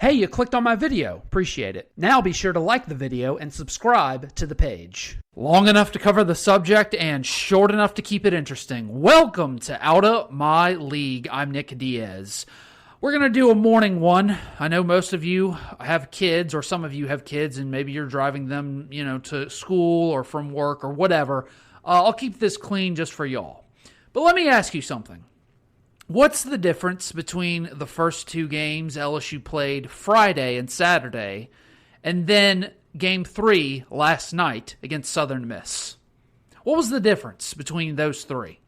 Hey, you clicked on my video. Appreciate it. Now be sure to like the video and subscribe to the page. Long enough to cover the subject and short enough to keep it interesting. Welcome to Outta My League. I'm Nick Diaz. We're going to do a morning one. I know most of you have kids, or some of you have kids, and maybe you're driving them, to school or from work or whatever. I'll keep this clean just for y'all. But let me ask you something. What's the difference between the first two games LSU played Friday and Saturday, and then Game 3 last night against Southern Miss? What was the difference between those three?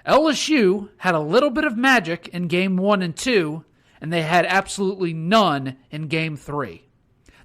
LSU had a little bit of magic in Game 1 and 2, and they had absolutely none in Game 3.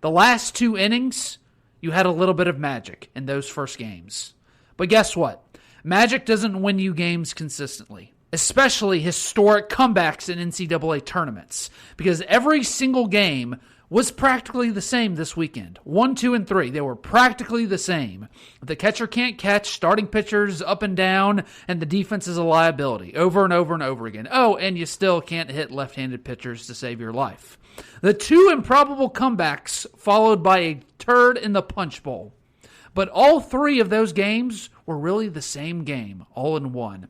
The last two innings, you had a little bit of magic in those first games. But guess what? Magic doesn't win you games consistently, especially historic comebacks in NCAA tournaments, because every single game was practically the same this weekend. 1, 2, and 3, they were practically the same. The catcher can't catch, starting pitchers up and down, and the defense is a liability over and over and over again. Oh, and you still can't hit left-handed pitchers to save your life. The two improbable comebacks followed by a turd in the punch bowl. But all three of those games were really the same game, all in one.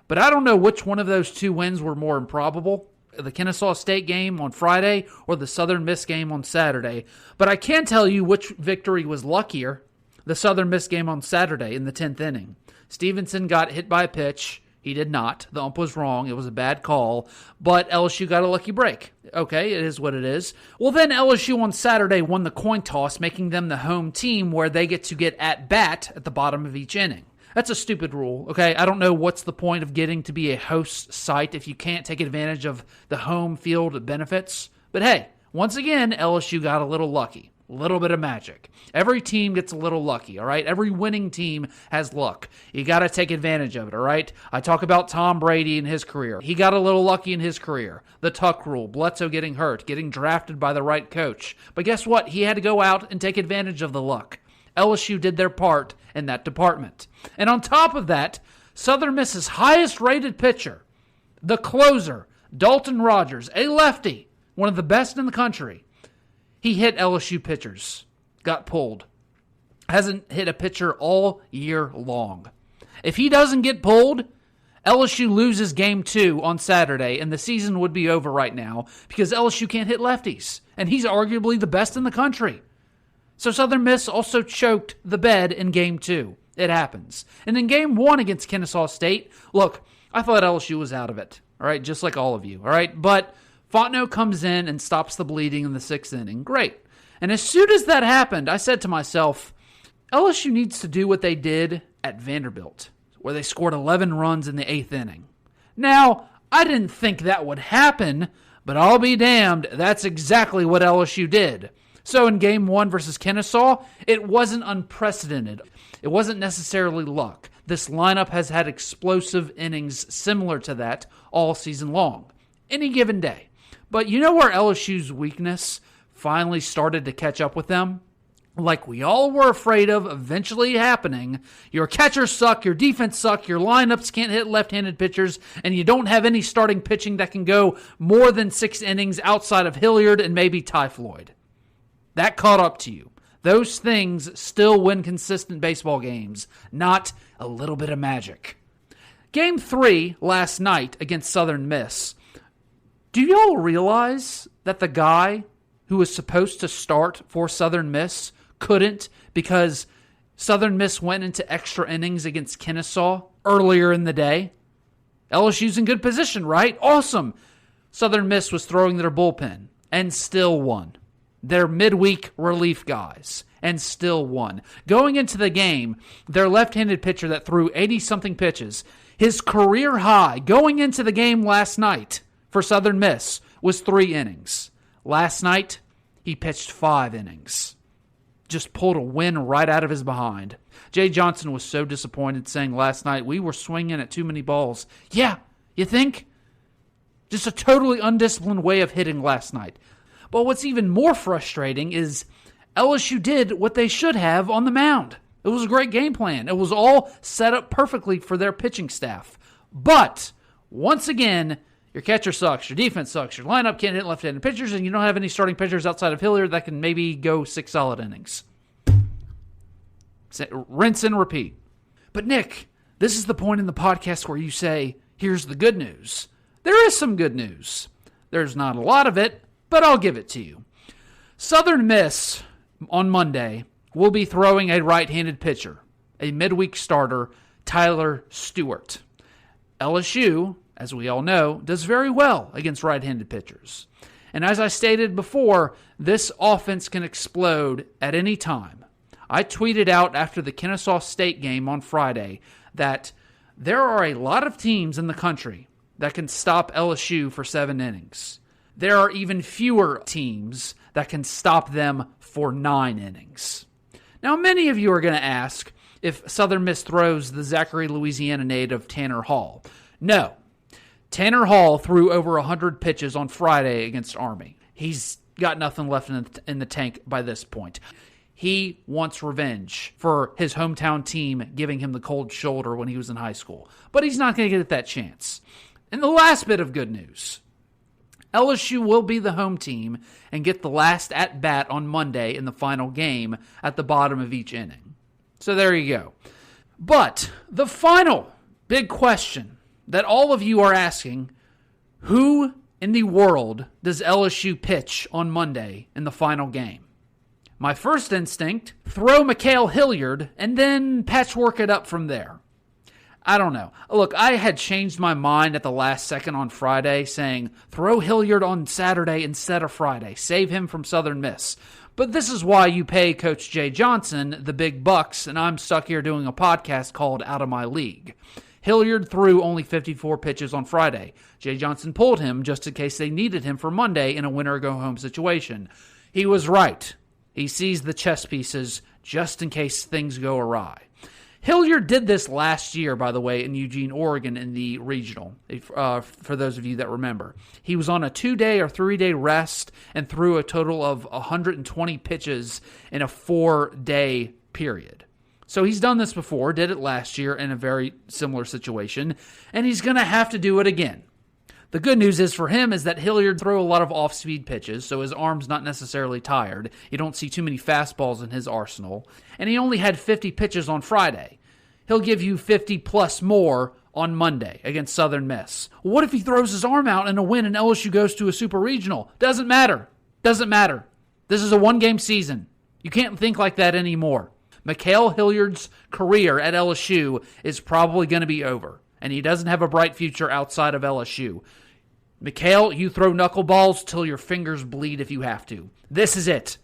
But I don't know which one of those two wins were more improbable, the Kennesaw State game on Friday or the Southern Miss game on Saturday. But I can tell you which victory was luckier, the Southern Miss game on Saturday in the 10th inning. Stevenson got hit by a pitch. He did not. The ump was wrong. It was a bad call. But LSU got a lucky break. Okay, it is what it is. Well, then LSU on Saturday won the coin toss, making them the home team where they get to get at bat at the bottom of each inning. That's a stupid rule, okay? I don't know what's the point of getting to be a host site if you can't take advantage of the home field benefits. But hey, once again, LSU got a little lucky. A little bit of magic. Every team gets a little lucky, all right? Every winning team has luck. You got to take advantage of it, all right? I talk about Tom Brady and his career. He got a little lucky in his career. The Tuck rule, Bledsoe getting hurt, getting drafted by the right coach. But guess what? He had to go out and take advantage of the luck. LSU did their part in that department. And on top of that, Southern Miss's highest-rated pitcher, the closer, Dalton Rogers, a lefty, one of the best in the country, he hit LSU pitchers, got pulled. Hasn't hit a pitcher all year long. If he doesn't get pulled, LSU loses Game 2 on Saturday, and the season would be over right now because LSU can't hit lefties, and he's arguably the best in the country. So Southern Miss also choked the bed in Game 2. It happens. And in Game 1 against Kennesaw State, look, I thought LSU was out of it, all right, just like all of you, all right? But Fontenot comes in and stops the bleeding in the 6th inning. Great. And as soon as that happened, I said to myself, LSU needs to do what they did at Vanderbilt, where they scored 11 runs in the 8th inning. Now, I didn't think that would happen, but I'll be damned, that's exactly what LSU did. So in Game 1 versus Kennesaw, it wasn't unprecedented. It wasn't necessarily luck. This lineup has had explosive innings similar to that all season long, any given day. But you know where LSU's weakness finally started to catch up with them? Like we all were afraid of eventually happening. Your catchers suck, your defense suck, your lineups can't hit left-handed pitchers, and you don't have any starting pitching that can go more than 6 innings outside of Hilliard and maybe Ty Floyd. That caught up to you. Those things still win consistent baseball games, not a little bit of magic. Game 3 last night against Southern Miss. Do y'all realize that the guy who was supposed to start for Southern Miss couldn't because Southern Miss went into extra innings against Kennesaw earlier in the day? LSU's in good position, right? Awesome. Southern Miss was throwing their bullpen and still won. Their midweek relief guys, and still won. Going into the game, their left-handed pitcher that threw 80-something pitches, his career high going into the game last night for Southern Miss was 3 innings. Last night, he pitched 5 innings. Just pulled a win right out of his behind. Jay Johnson was so disappointed, saying last night, we were swinging at too many balls. Yeah, you think? Just a totally undisciplined way of hitting last night. But what's even more frustrating is LSU did what they should have on the mound. It was a great game plan. It was all set up perfectly for their pitching staff. But, once again, Your catcher sucks. Your defense sucks. Your lineup can't hit left-handed pitchers, and you don't have any starting pitchers outside of Hilliard that can maybe go 6 solid innings. Rinse and repeat. But Nick, this is the point in the podcast where you say, here's the good news. There is some good news. There's not a lot of it, but I'll give it to you. Southern Miss on Monday will be throwing a right-handed pitcher, a midweek starter, Tyler Stewart. LSU, as we all know, does very well against right-handed pitchers. And as I stated before, this offense can explode at any time. I tweeted out after the Kennesaw State game on Friday that there are a lot of teams in the country that can stop LSU for 7 innings. There are even fewer teams that can stop them for 9 innings. Now, many of you are going to ask if Southern Miss throws the Zachary, Louisiana native Tanner Hall. No. Tanner Hall threw over 100 pitches on Friday against Army. He's got nothing left in the tank by this point. He wants revenge for his hometown team giving him the cold shoulder when he was in high school. But he's not going to get that chance. And the last bit of good news. LSU will be the home team and get the last at-bat on Monday in the final game at the bottom of each inning. So there you go. But the final big question that all of you are asking, who in the world does LSU pitch on Monday in the final game? My first instinct, throw Mikhail Hilliard and then patchwork it up from there. I don't know. Look, I had changed my mind at the last second on Friday, saying throw Hilliard on Saturday instead of Friday. Save him from Southern Miss. But this is why you pay Coach Jay Johnson the big bucks, and I'm stuck here doing a podcast called Out of My League. Hilliard threw only 54 pitches on Friday. Jay Johnson pulled him just in case they needed him for Monday in a winner-go-home situation. He was right. He sees the chess pieces just in case things go awry. Hilliard did this last year, by the way, in Eugene, Oregon, in the regional, for those of you that remember. He was on a 2-day or 3-day rest and threw a total of 120 pitches in a 4-day period. So he's done this before, did it last year in a very similar situation, and he's going to have to do it again. The good news is for him is that Hilliard threw a lot of off-speed pitches, so his arm's not necessarily tired. You don't see too many fastballs in his arsenal. And he only had 50 pitches on Friday. He'll give you 50 plus more on Monday against Southern Miss. What if he throws his arm out in a win and LSU goes to a super regional? Doesn't matter. Doesn't matter. This is a one-game season. You can't think like that anymore. Mikhail Hilliard's career at LSU is probably going to be over. And he doesn't have a bright future outside of LSU. Mikhail, you throw knuckleballs till your fingers bleed if you have to. This is it.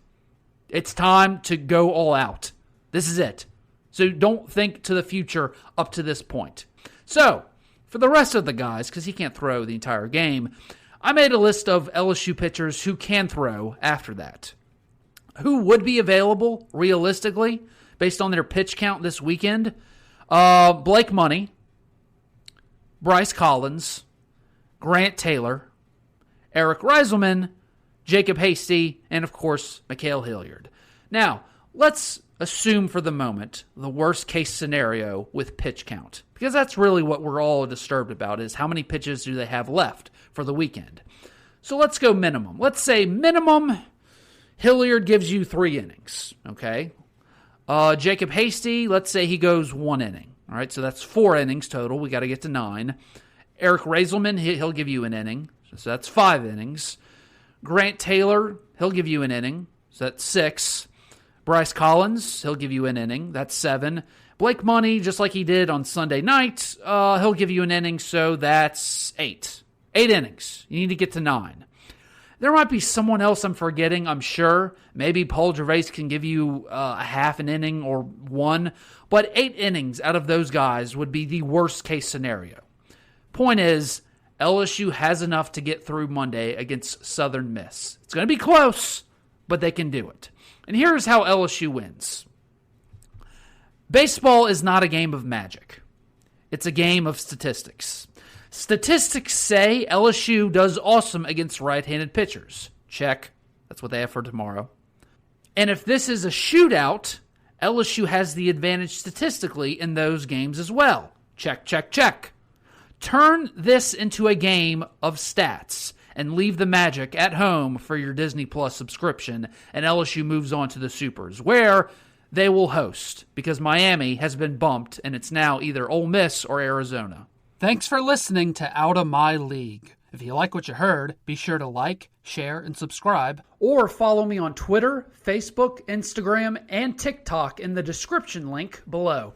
It's time to go all out. This is it. So don't think to the future up to this point. So, for the rest of the guys, because he can't throw the entire game, I made a list of LSU pitchers who can throw after that. Who would be available, realistically, based on their pitch count this weekend? Blake Money, Bryce Collins, Grant Taylor, Eric Reiselman, Jacob Hasty, and of course, Mikhail Hilliard. Now, let's assume for the moment the worst case scenario with pitch count, because that's really what we're all disturbed about is how many pitches do they have left for the weekend. So let's go minimum. Let's say minimum Hilliard gives you 3 innings, okay? Jacob Hasty, let's say he goes 1 inning. All right, so that's 4 innings total. We got to get to 9. Eric Reiselman, he'll give you an inning. So that's 5 innings. Grant Taylor, he'll give you an inning. So that's 6. Bryce Collins, he'll give you an inning. That's 7. Blake Money, just like he did on Sunday night, he'll give you an inning. So that's 8. 8 innings. You need to get to 9. There might be someone else I'm forgetting, I'm sure. Maybe Paul Gervais can give you a half an inning or 1. But 8 innings out of those guys would be the worst case scenario. Point is, LSU has enough to get through Monday against Southern Miss. It's going to be close, but they can do it. And here's how LSU wins. Baseball is not a game of magic. It's a game of statistics. Statistics say LSU does awesome against right-handed pitchers. Check. That's what they have for tomorrow. And if this is a shootout, LSU has the advantage statistically in those games as well. Check, check, check. Turn this into a game of stats and leave the magic at home for your Disney Plus subscription, and LSU moves on to the Supers, where they will host, because Miami has been bumped, and it's now either Ole Miss or Arizona. Thanks for listening to Out of My League. If you like what you heard, be sure to like, share, and subscribe. Or follow me on Twitter, Facebook, Instagram, and TikTok in the description link below.